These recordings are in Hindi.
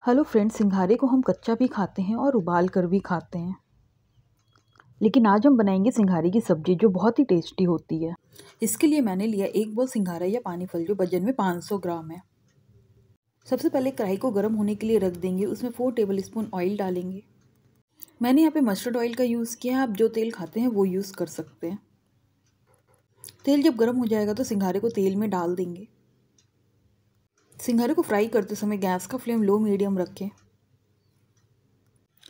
हेलो फ्रेंड्स, सिंघारे को हम कच्चा भी खाते हैं और उबाल कर भी खाते हैं। लेकिन आज हम बनाएंगे सिंघारे की सब्ज़ी जो बहुत ही टेस्टी होती है। इसके लिए मैंने लिया एक बोल सिंघारा या पानी फल जो वजन में 500 ग्राम है। सबसे पहले कढ़ाई को गर्म होने के लिए रख देंगे। उसमें 4 टेबल स्पून ऑयल डालेंगे। मैंने यहाँ पे मस्टर्ड ऑयल का यूज़ किया है। आप जो तेल खाते हैं वो यूज़ कर सकते हैं। तेल जब गर्म हो जाएगा तो सिंघारे को तेल में डाल देंगे। सिंघारे को फ्राई करते समय गैस का फ्लेम लो मीडियम रखें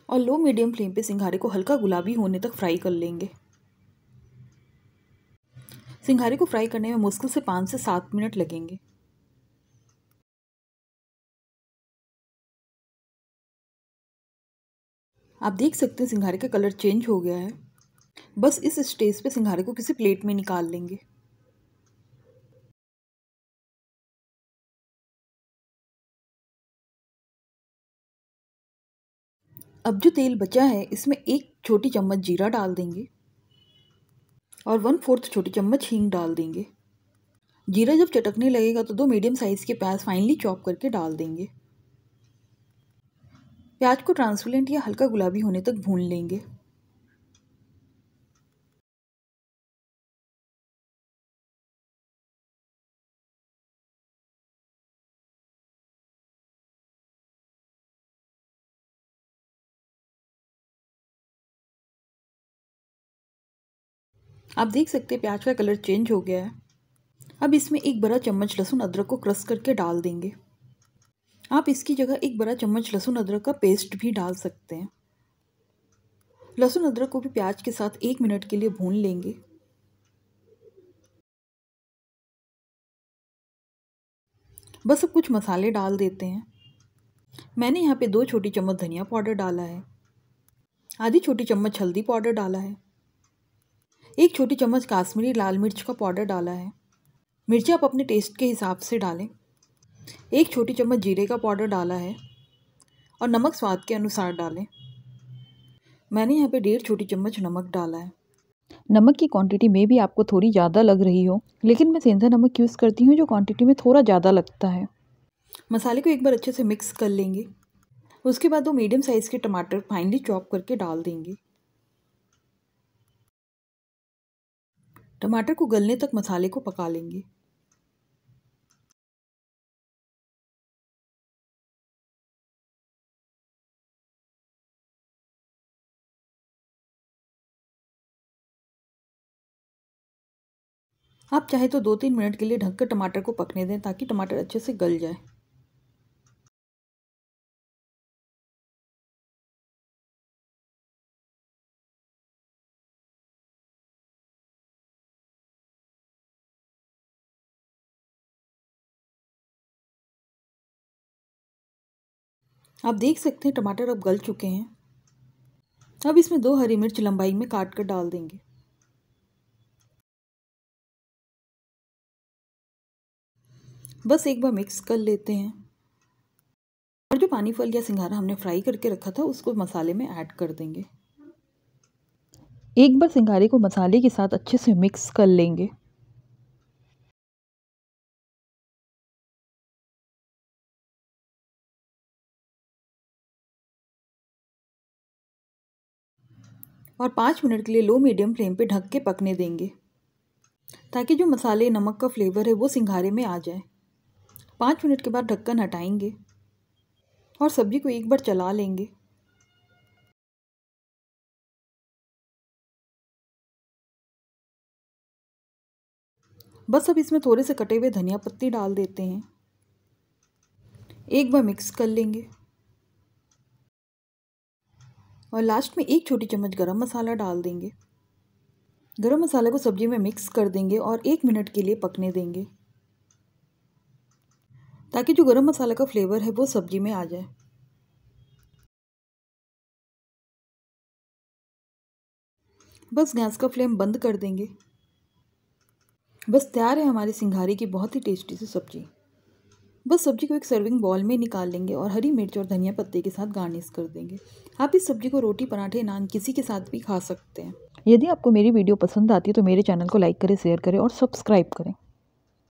और लो मीडियम फ्लेम पे सिंघारे को हल्का गुलाबी होने तक फ्राई कर लेंगे। सिंघारे को फ्राई करने में मुश्किल से 5 से 7 मिनट लगेंगे। आप देख सकते हैं सिंघारे का कलर चेंज हो गया है। बस इस स्टेज पे सिंघारे को किसी प्लेट में निकाल लेंगे। अब जो तेल बचा है इसमें 1 छोटी चम्मच जीरा डाल देंगे और 1/4 छोटी चम्मच हींग डाल देंगे। जीरा जब चटकने लगेगा तो 2 मीडियम साइज के प्याज फाइनली चॉप करके डाल देंगे। प्याज को ट्रांसपेरेंट या हल्का गुलाबी होने तक भून लेंगे। आप देख सकते हैं प्याज का कलर चेंज हो गया है। अब इसमें 1 बड़ा चम्मच लहसुन अदरक को क्रश करके डाल देंगे। आप इसकी जगह 1 बड़ा चम्मच लहसुन अदरक का पेस्ट भी डाल सकते हैं। लहसुन अदरक को भी प्याज के साथ 1 मिनट के लिए भून लेंगे। बस अब कुछ मसाले डाल देते हैं। मैंने यहाँ पे 2 छोटी चम्मच धनिया पाउडर डाला है, आधी छोटी चम्मच हल्दी पाउडर डाला है, 1 छोटी चम्मच काश्मीरी लाल मिर्च का पाउडर डाला है। मिर्ची आप अपने टेस्ट के हिसाब से डालें। 1 छोटी चम्मच जीरे का पाउडर डाला है और नमक स्वाद के अनुसार डालें। मैंने यहाँ पे 1.5 छोटी चम्मच नमक डाला है। नमक की क्वांटिटी में भी आपको थोड़ी ज़्यादा लग रही हो, लेकिन मैं सेंधा नमक यूज़ करती हूँ जो क्वांटिटी में थोड़ा ज़्यादा लगता है। मसाले को एक बार अच्छे से मिक्स कर लेंगे। उसके बाद 2 मीडियम साइज़ के टमाटर फाइनली चॉप करके डाल देंगे। टमाटर को गलने तक मसाले को पका लेंगे। आप चाहे तो 2-3 मिनट के लिए ढककर टमाटर को पकने दें ताकि टमाटर अच्छे से गल जाए। आप देख सकते हैं टमाटर अब गल चुके हैं। अब इसमें 2 हरी मिर्च लंबाई में काट कर डाल देंगे। बस एक बार मिक्स कर लेते हैं और जो पानी फल या सिंघारा हमने फ्राई करके रखा था उसको मसाले में ऐड कर देंगे। एक बार सिंघारे को मसाले के साथ अच्छे से मिक्स कर लेंगे। और 5 मिनट के लिए लो मीडियम फ्लेम पे ढक के पकने देंगे ताकि जो मसाले नमक का फ्लेवर है वो सिंघारे में आ जाए। 5 मिनट के बाद ढक्कन हटाएंगे और सब्जी को एक बार चला लेंगे। बस अब इसमें थोड़े से कटे हुए धनिया पत्ती डाल देते हैं। एक बार मिक्स कर लेंगे और लास्ट में 1 छोटी चम्मच गरम मसाला डाल देंगे। गरम मसाला को सब्जी में मिक्स कर देंगे और 1 मिनट के लिए पकने देंगे ताकि जो गरम मसाला का फ्लेवर है वो सब्जी में आ जाए। बस गैस का फ्लेम बंद कर देंगे। बस तैयार है हमारी सिंघारे की बहुत ही टेस्टी सी सब्जी। बस सब्जी को एक सर्विंग बॉल में निकाल लेंगे और हरी मिर्च और धनिया पत्ते के साथ गार्निश कर देंगे। आप इस सब्जी को रोटी, पराठे, नान किसी के साथ भी खा सकते हैं। यदि आपको मेरी वीडियो पसंद आती है तो मेरे चैनल को लाइक करें, शेयर करें और सब्सक्राइब करें।